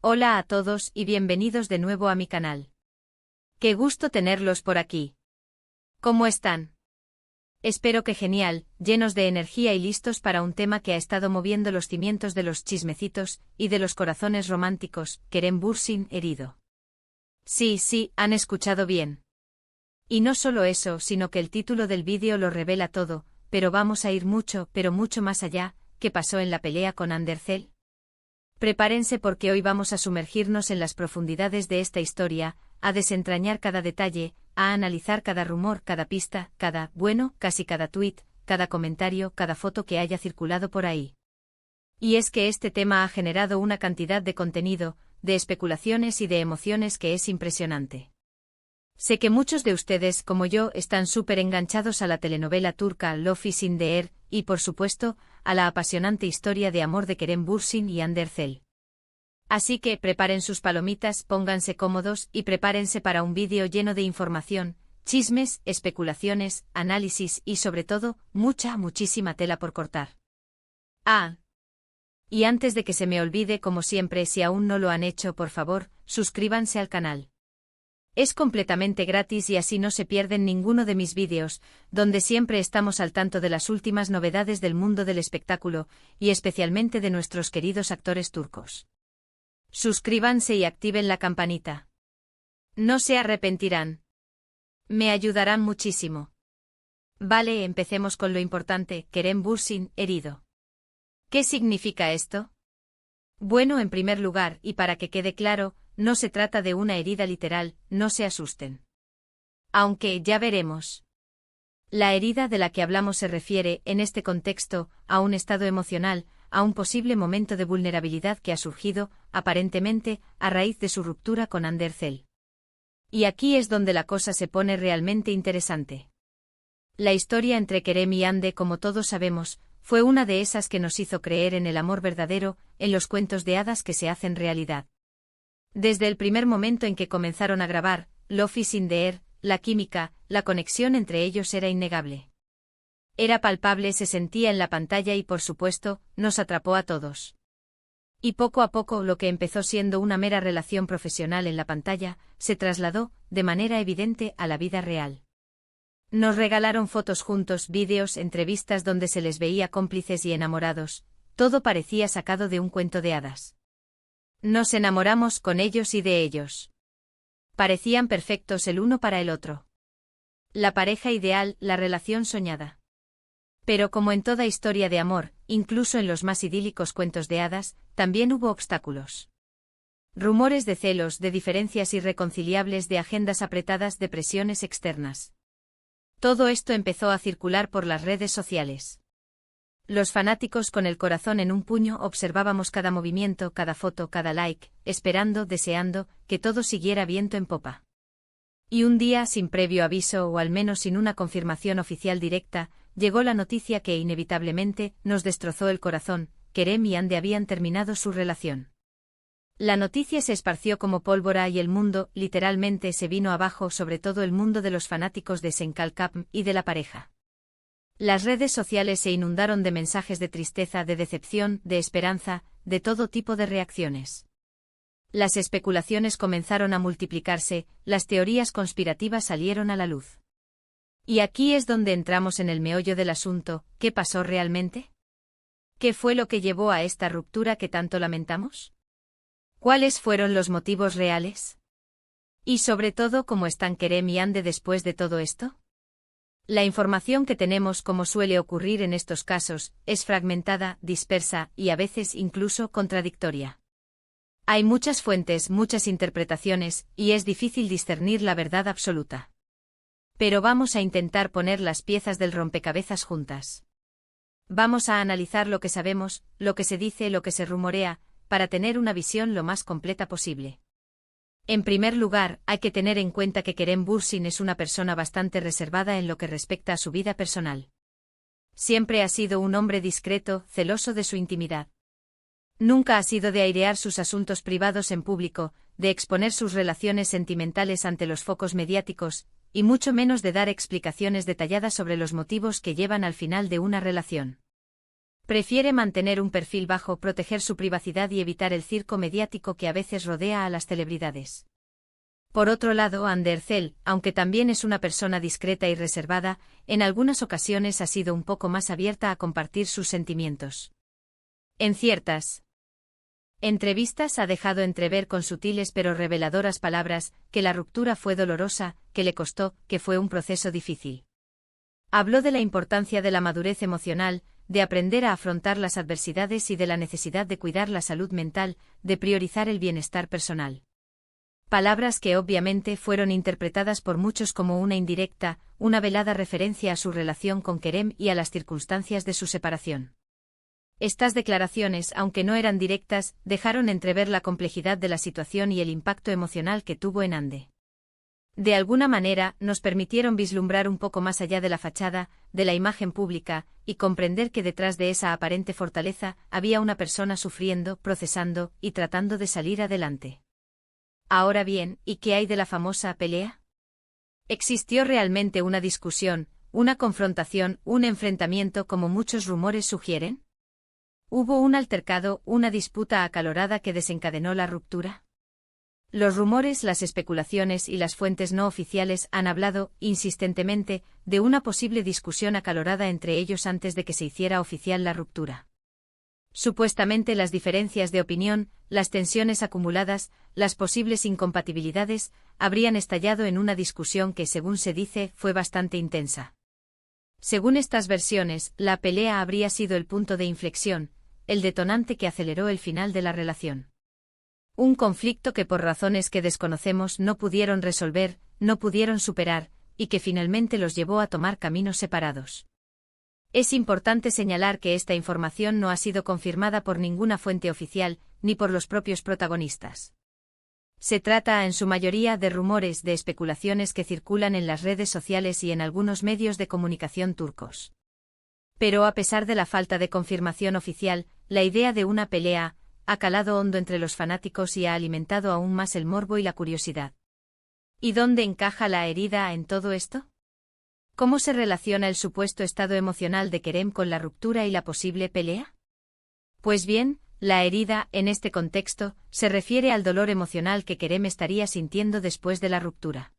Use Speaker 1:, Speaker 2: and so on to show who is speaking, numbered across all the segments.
Speaker 1: Hola a todos y bienvenidos de nuevo a mi canal. Qué gusto tenerlos por aquí. ¿Cómo están? Espero que genial, llenos de energía y listos para un tema que ha estado moviendo los cimientos de los chismecitos y de los corazones románticos, Kerem Bürsin herido. Sí, han escuchado bien. Y no solo eso, sino que el título del vídeo lo revela todo, pero vamos a ir mucho, pero mucho más allá. ¿Qué pasó en la pelea con Andercel? Prepárense porque hoy vamos a sumergirnos en las profundidades de esta historia, a desentrañar cada detalle, a analizar cada rumor, cada pista, casi cada tuit, cada comentario, cada foto que haya circulado por ahí. Y es que este tema ha generado una cantidad de contenido, de especulaciones y de emociones que es impresionante. Sé que muchos de ustedes, como yo, están súper enganchados a la telenovela turca Love is in the Air, y por supuesto, a la apasionante historia de amor de Kerem Bürsin y Andercel. Así que preparen sus palomitas, pónganse cómodos y prepárense para un vídeo lleno de información, chismes, especulaciones, análisis y sobre todo, muchísima tela por cortar. Y antes de que se me olvide, como siempre, si aún no lo han hecho, por favor, suscríbanse al canal. Es completamente gratis y así no se pierden ninguno de mis vídeos, donde siempre estamos al tanto de las últimas novedades del mundo del espectáculo, y especialmente de nuestros queridos actores turcos. Suscríbanse y activen la campanita. No se arrepentirán. Me ayudarán muchísimo. Vale, empecemos con lo importante, Kerem Bürsin, herido. ¿Qué significa esto? Bueno, en primer lugar, y para que quede claro, no se trata de una herida literal, no se asusten. Aunque, ya veremos. La herida de la que hablamos se refiere, en este contexto, a un estado emocional, a un posible momento de vulnerabilidad que ha surgido, aparentemente, a raíz de su ruptura con Andercel. Y aquí es donde la cosa se pone realmente interesante. La historia entre Kerem y Ande, como todos sabemos, fue una de esas que nos hizo creer en el amor verdadero, en los cuentos de hadas que se hacen realidad. Desde el primer momento en que comenzaron a grabar Love is in the Air, la química, la conexión entre ellos era innegable. Era palpable, se sentía en la pantalla y por supuesto, nos atrapó a todos. Y poco a poco lo que empezó siendo una mera relación profesional en la pantalla, se trasladó, de manera evidente, a la vida real. Nos regalaron fotos juntos, vídeos, entrevistas donde se les veía cómplices y enamorados, todo parecía sacado de un cuento de hadas. Nos enamoramos con ellos y de ellos. Parecían perfectos el uno para el otro. La pareja ideal, la relación soñada. Pero como en toda historia de amor, incluso en los más idílicos cuentos de hadas, también hubo obstáculos. Rumores de celos, de diferencias irreconciliables, de agendas apretadas, de presiones externas. Todo esto empezó a circular por las redes sociales. Los fanáticos con el corazón en un puño observábamos cada movimiento, cada foto, cada like, esperando, deseando, que todo siguiera viento en popa. Y un día, sin previo aviso o al menos sin una confirmación oficial directa, llegó la noticia que inevitablemente nos destrozó el corazón: Kerem y Ande habían terminado su relación. La noticia se esparció como pólvora y el mundo, literalmente, se vino abajo, sobre todo el mundo de los fanáticos de Senkalkapm y de la pareja. Las redes sociales se inundaron de mensajes de tristeza, de decepción, de esperanza, de todo tipo de reacciones. Las especulaciones comenzaron a multiplicarse, las teorías conspirativas salieron a la luz. Y aquí es donde entramos en el meollo del asunto: ¿qué pasó realmente? ¿Qué fue lo que llevó a esta ruptura que tanto lamentamos? ¿Cuáles fueron los motivos reales? Y sobre todo, ¿cómo están Kerem y Ande después de todo esto? La información que tenemos, como suele ocurrir en estos casos, es fragmentada, dispersa y a veces incluso contradictoria. Hay muchas fuentes, muchas interpretaciones, y es difícil discernir la verdad absoluta. Pero vamos a intentar poner las piezas del rompecabezas juntas. Vamos a analizar lo que sabemos, lo que se dice, lo que se rumorea, para tener una visión lo más completa posible. En primer lugar, hay que tener en cuenta que Kerem Bürsin es una persona bastante reservada en lo que respecta a su vida personal. Siempre ha sido un hombre discreto, celoso de su intimidad. Nunca ha sido de airear sus asuntos privados en público, de exponer sus relaciones sentimentales ante los focos mediáticos, y mucho menos de dar explicaciones detalladas sobre los motivos que llevan al final de una relación. Prefiere mantener un perfil bajo, proteger su privacidad y evitar el circo mediático que a veces rodea a las celebridades. Por otro lado, Andercel, aunque también es una persona discreta y reservada, en algunas ocasiones ha sido un poco más abierta a compartir sus sentimientos. En ciertas entrevistas ha dejado entrever con sutiles pero reveladoras palabras que la ruptura fue dolorosa, que le costó, que fue un proceso difícil. Habló de la importancia de la madurez emocional, de aprender a afrontar las adversidades y de la necesidad de cuidar la salud mental, de priorizar el bienestar personal. Palabras que obviamente fueron interpretadas por muchos como una indirecta, una velada referencia a su relación con Kerem y a las circunstancias de su separación. Estas declaraciones, aunque no eran directas, dejaron entrever la complejidad de la situación y el impacto emocional que tuvo en Ande. De alguna manera, nos permitieron vislumbrar un poco más allá de la fachada, de la imagen pública, y comprender que detrás de esa aparente fortaleza había una persona sufriendo, procesando y tratando de salir adelante. Ahora bien, ¿y qué hay de la famosa pelea? ¿Existió realmente una discusión, una confrontación, un enfrentamiento como muchos rumores sugieren? ¿Hubo un altercado, una disputa acalorada que desencadenó la ruptura? Los rumores, las especulaciones y las fuentes no oficiales han hablado, insistentemente, de una posible discusión acalorada entre ellos antes de que se hiciera oficial la ruptura. Supuestamente las diferencias de opinión, las tensiones acumuladas, las posibles incompatibilidades, habrían estallado en una discusión que, según se dice, fue bastante intensa. Según estas versiones, la pelea habría sido el punto de inflexión, el detonante que aceleró el final de la relación. Un conflicto que por razones que desconocemos no pudieron resolver, no pudieron superar, y que finalmente los llevó a tomar caminos separados. Es importante señalar que esta información no ha sido confirmada por ninguna fuente oficial, ni por los propios protagonistas. Se trata en su mayoría de rumores, de especulaciones que circulan en las redes sociales y en algunos medios de comunicación turcos. Pero a pesar de la falta de confirmación oficial, la idea de una pelea ha calado hondo entre los fanáticos y ha alimentado aún más el morbo y la curiosidad. ¿Y dónde encaja la herida en todo esto? ¿Cómo se relaciona el supuesto estado emocional de Kerem con la ruptura y la posible pelea? Pues bien, la herida, en este contexto, se refiere al dolor emocional que Kerem estaría sintiendo después de la ruptura.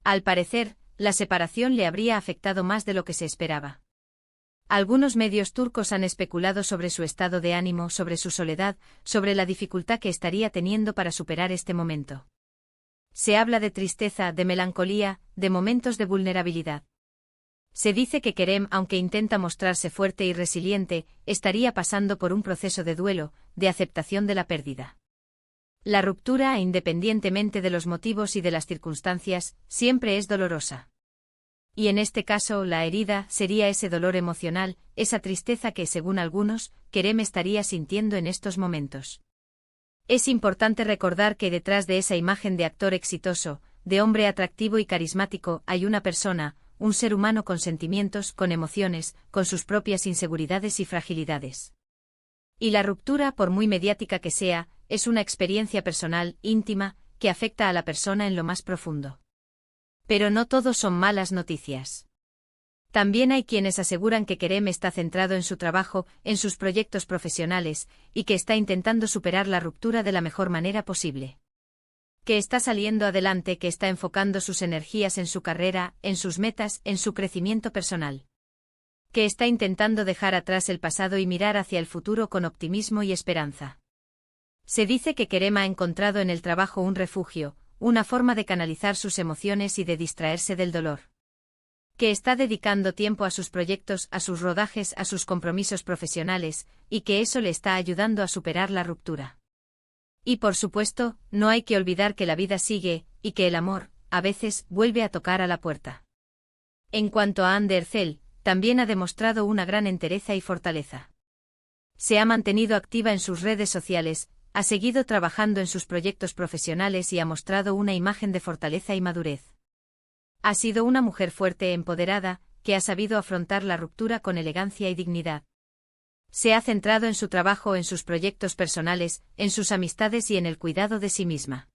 Speaker 1: Al parecer, la separación le habría afectado más de lo que se esperaba. Algunos medios turcos han especulado sobre su estado de ánimo, sobre su soledad, sobre la dificultad que estaría teniendo para superar este momento. Se habla de tristeza, de melancolía, de momentos de vulnerabilidad. Se dice que Kerem, aunque intenta mostrarse fuerte y resiliente, estaría pasando por un proceso de duelo, de aceptación de la pérdida. La ruptura, independientemente de los motivos y de las circunstancias, siempre es dolorosa. Y en este caso, la herida sería ese dolor emocional, esa tristeza que, según algunos, Kerem estaría sintiendo en estos momentos. Es importante recordar que detrás de esa imagen de actor exitoso, de hombre atractivo y carismático, hay una persona, un ser humano con sentimientos, con emociones, con sus propias inseguridades y fragilidades. Y la ruptura, por muy mediática que sea, es una experiencia personal, íntima, que afecta a la persona en lo más profundo. Pero no todos son malas noticias. También hay quienes aseguran que Kerem está centrado en su trabajo, en sus proyectos profesionales, y que está intentando superar la ruptura de la mejor manera posible. Que está saliendo adelante, que está enfocando sus energías en su carrera, en sus metas, en su crecimiento personal. Que está intentando dejar atrás el pasado y mirar hacia el futuro con optimismo y esperanza. Se dice que Kerem ha encontrado en el trabajo un refugio, una forma de canalizar sus emociones y de distraerse del dolor. Que está dedicando tiempo a sus proyectos, a sus rodajes, a sus compromisos profesionales, y que eso le está ayudando a superar la ruptura. Y por supuesto, no hay que olvidar que la vida sigue, y que el amor, a veces, vuelve a tocar a la puerta. En cuanto a Andercel, también ha demostrado una gran entereza y fortaleza. Se ha mantenido activa en sus redes sociales, ha seguido trabajando en sus proyectos profesionales y ha mostrado una imagen de fortaleza y madurez. Ha sido una mujer fuerte e empoderada, que ha sabido afrontar la ruptura con elegancia y dignidad. Se ha centrado en su trabajo, en sus proyectos personales, en sus amistades y en el cuidado de sí misma.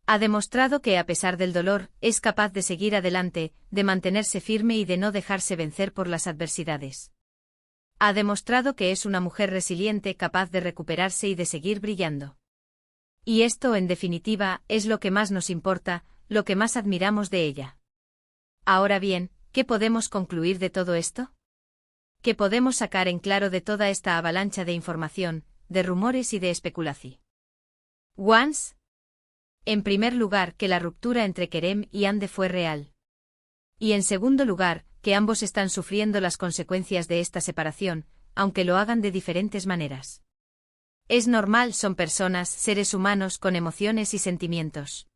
Speaker 1: Ha demostrado que, a pesar del dolor, es capaz de seguir adelante, de mantenerse firme y de no dejarse vencer por las adversidades. Ha demostrado que es una mujer resiliente capaz de recuperarse y de seguir brillando. Y esto, en definitiva, es lo que más nos importa, lo que más admiramos de ella. Ahora bien, ¿qué podemos concluir de todo esto? ¿Qué podemos sacar en claro de toda esta avalancha de información, de rumores y de especulación? Once. En primer lugar, que la ruptura entre Kerem y Hande fue real. Y en segundo lugar, que ambos están sufriendo las consecuencias de esta separación, aunque lo hagan de diferentes maneras. Es normal, son personas, seres humanos con emociones y sentimientos.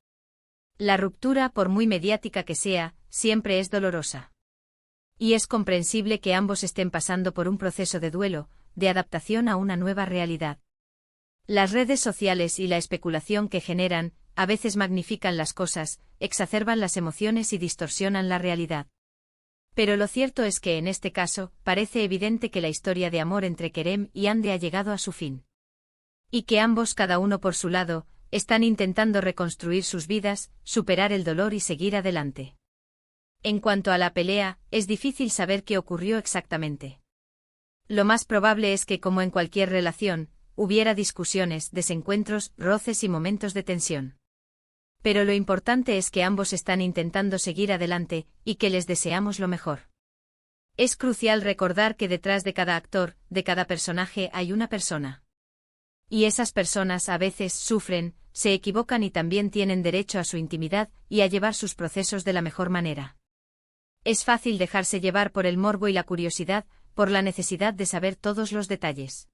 Speaker 1: La ruptura, por muy mediática que sea, siempre es dolorosa. Y es comprensible que ambos estén pasando por un proceso de duelo, de adaptación a una nueva realidad. Las redes sociales y la especulación que generan, a veces magnifican las cosas, exacerban las emociones y distorsionan la realidad. Pero lo cierto es que en este caso, parece evidente que la historia de amor entre Kerem y Hande ha llegado a su fin. Y que ambos, cada uno por su lado, están intentando reconstruir sus vidas, superar el dolor y seguir adelante. En cuanto a la pelea, es difícil saber qué ocurrió exactamente. Lo más probable es que, como en cualquier relación, hubiera discusiones, desencuentros, roces y momentos de tensión. Pero lo importante es que ambos están intentando seguir adelante, y que les deseamos lo mejor. Es crucial recordar que detrás de cada actor, de cada personaje hay una persona. Y esas personas a veces sufren, se equivocan y también tienen derecho a su intimidad y a llevar sus procesos de la mejor manera. Es fácil dejarse llevar por el morbo y la curiosidad, por la necesidad de saber todos los detalles.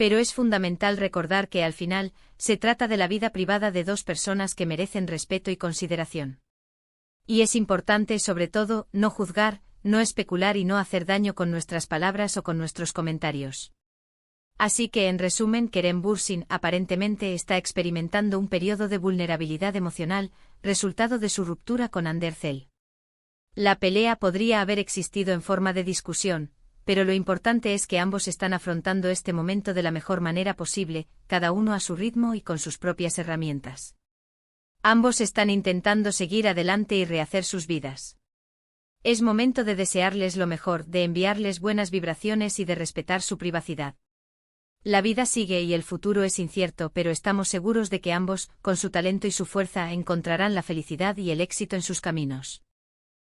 Speaker 1: Pero es fundamental recordar que al final, se trata de la vida privada de dos personas que merecen respeto y consideración. Y es importante, sobre todo, no juzgar, no especular y no hacer daño con nuestras palabras o con nuestros comentarios. Así que, en resumen, Kerem Bürsin aparentemente está experimentando un periodo de vulnerabilidad emocional, resultado de su ruptura con Hande Erçel. La pelea podría haber existido en forma de discusión, pero lo importante es que ambos están afrontando este momento de la mejor manera posible, cada uno a su ritmo y con sus propias herramientas. Ambos están intentando seguir adelante y rehacer sus vidas. Es momento de desearles lo mejor, de enviarles buenas vibraciones y de respetar su privacidad. La vida sigue y el futuro es incierto, pero estamos seguros de que ambos, con su talento y su fuerza, encontrarán la felicidad y el éxito en sus caminos.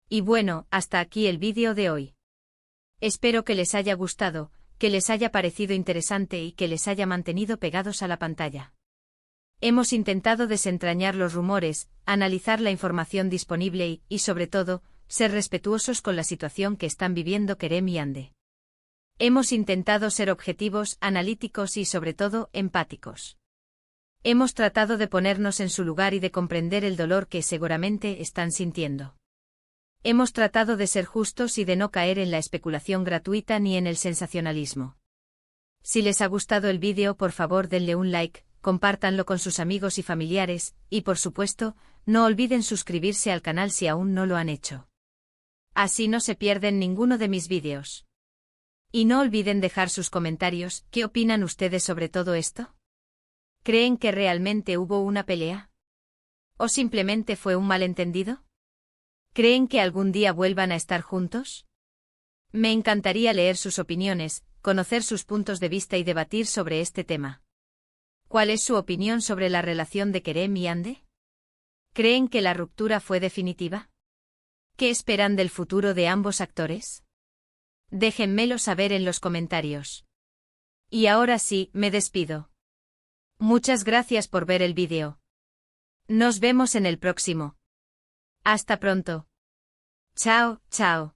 Speaker 1: Y bueno, hasta aquí el vídeo de hoy. Espero que les haya gustado, que les haya parecido interesante y que les haya mantenido pegados a la pantalla. Hemos intentado desentrañar los rumores, analizar la información disponible y, sobre todo, ser respetuosos con la situación que están viviendo Kerem y Hande. Hemos intentado ser objetivos, analíticos y, sobre todo, empáticos. Hemos tratado de ponernos en su lugar y de comprender el dolor que seguramente están sintiendo. Hemos tratado de ser justos y de no caer en la especulación gratuita ni en el sensacionalismo. Si les ha gustado el vídeo, por favor denle un like, compártanlo con sus amigos y familiares, y por supuesto, no olviden suscribirse al canal si aún no lo han hecho. Así no se pierden ninguno de mis vídeos. Y no olviden dejar sus comentarios. ¿Qué opinan ustedes sobre todo esto? ¿Creen que realmente hubo una pelea? ¿O simplemente fue un malentendido? ¿Creen que algún día vuelvan a estar juntos? Me encantaría leer sus opiniones, conocer sus puntos de vista y debatir sobre este tema. ¿Cuál es su opinión sobre la relación de Kerem y Hande? ¿Creen que la ruptura fue definitiva? ¿Qué esperan del futuro de ambos actores? Déjenmelo saber en los comentarios. Y ahora sí, me despido. Muchas gracias por ver el vídeo. Nos vemos en el próximo. Hasta pronto. Chao, chao.